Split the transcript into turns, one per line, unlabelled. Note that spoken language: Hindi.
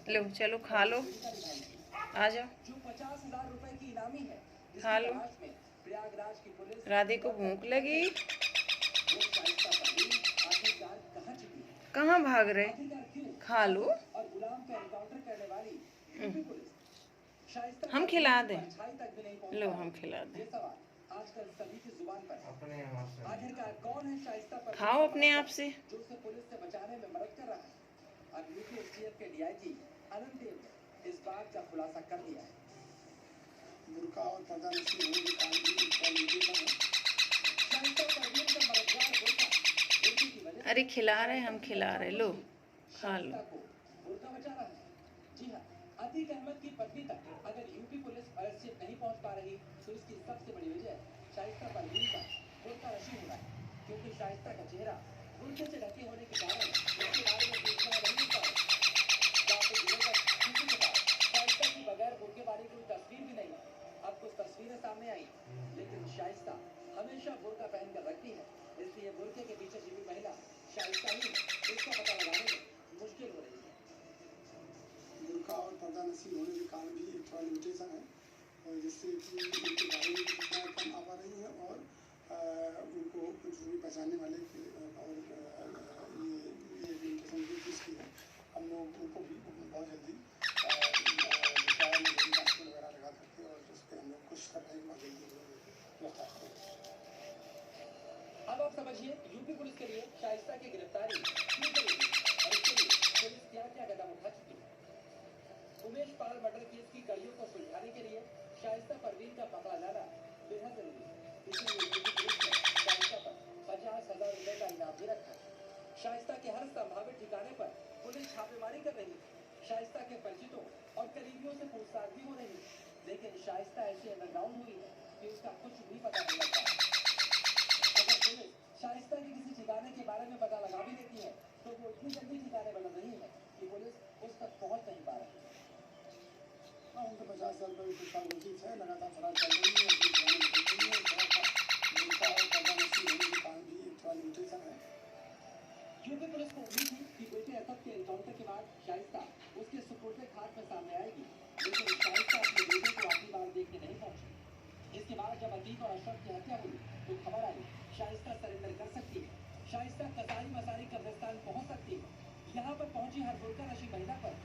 लो चलो खा लो, आ जाओ
जो 50,000 रुपए की इनामी है,
खा
जिसकी
लो।
तलाश में प्रयागराज की पुलिस
राधे को भूख लगी,
वो शाइस्ता परवीन आखिरकार कहाँ छिपी है?
कहाँ भाग रहे?
आखिरकार क्यों
खा लो।
असद और गुलाम का एनकाउंटर करने वाली यूपी पुलिस शाइस्ता
हम
परवीन
खिला
की
दें,
परछाई तक भी नहीं पहुंच
लो
पा
हम
रही?
खिला दें।
ये सवाल आजकल सभी की जुबान पर है। आखिरकार कौन है शाइस्ता परवीन
खाओ
का
अपने आप
मालिक
से।
जो उसे पुलिस से बचाने में मदद कर रहा है? अब यूपी एसटीएफ के डीआईजी अनंत देव ने इस बात का खुलासा कर दिया है। बुर्का और पर्दा नशीब होने के कारण भी शाइस्ता परवीन का मददगार बुर्का की वजह से
अरे खिला रहे, हम खिला रहे, लो खा लो।
शाइस्ता को बुर्का बचा रहा है। जी हाँ, अतीक अहमद की पत्नी तक अगर यूपी पुलिस अरेस्ट से नहीं पहुंच पा रही तो इसकी सबसे बड़ी वजह शाइस्ता परवीन का बुर्का नशीब होना है, क्योंकि शाइस्ता का चेहरा बुर्के से ढके होने के कारण उसके बारे में पूछना नहीं मिलता है। काफी दिनों तक किसी के पास शाइस्ता की बगैर बुर्के वाली कोई तस्वीर भी नहीं है। अब कुछ तस्वीरें सामने आई, लेकिन शाइस्ता हमेशा बुर्का पहनकर रखती है, इसलिए बुर्के के पीछे छिपी महिला शाइस्ता ही है। इसका पता लगाने में मुश्किल हो रही है। बुर्का और पर्दा नसीब होने के कारण भी एक थोड़ा लिमिटेशन है, जिससे कि उनके बारे में सूचनाएं कम आ पा रही हैं और उनको कुछ भी पहचानने वाले और ये लिमिटेशन भी जिसकी है, हम लोग उनको भी बहुत जल्दी वगैरह लगा करके और उस पर हम लोग कोशिश कर रहे हैं बहुत जल्दी गिरफ्तार करें। अब आप समझिए यूपी पुलिस के लिए शाइस्ता की गिरफ्तारी क्यों करेगी और इसके लिए पुलिस क्या क्या कदम उठा चुकी है। उमेश पाल मर्डर केस की कड़ियों को सुलझाने के लिए शाइस्ता परवीन का पकड़ा जाना बेहद जरूरी है। इसीलिए यूपी पुलिस ने शाइस्ता पर 50,000 रुपए का इनाम भी रखा है। शाइस्ता के हर संभावित ठिकाने पर पुलिस छापेमारी कर रही है। शाइस्ता के परिचितों और करीबियों से पूछताछ भी हो रही है, लेकिन शाइस्ता ऐसे अंडरग्राउंड हुई है कि उसका कुछ भी पता नहीं लगता है। अगर पुलिस शाइस्ता के किसी ठिकाने के बारे में पता लगा भी लेती है तो वो इतनी जल्दी ठिकाने बदल रही है कि पुलिस उस तक पहुंच नहीं पा रही है। हाँ, उनको 50,000 रुपये की पुरस्कार घोषित है, लगातार फरार चल रही है, अपनी ठिकाने निकल रही है। थोड़ा सा और पर्दा नसीब होने के कारण भी एक थोड़ा लिमिटेशन है। यूपी पुलिस को उम्मीद थी कि बेटे असद के एनकाउंटर के बाद शाइस्ता उसके सुपुर्द खाक में सामने आएगी, लेकिन शाइस्ता अपने बेटे को आखिरी बार देखने नहीं पहुंची। इसके बाद जब अतीक और अशरफ की हत्या हुई तो खबर आई शाइस्ता सरेंडर कर सकती है। शाइस्ता कसाई मसारी कब्रिस्तान पहुंच सकती है। यहाँ पर पहुंची हर बुर्का नशीब महिला पर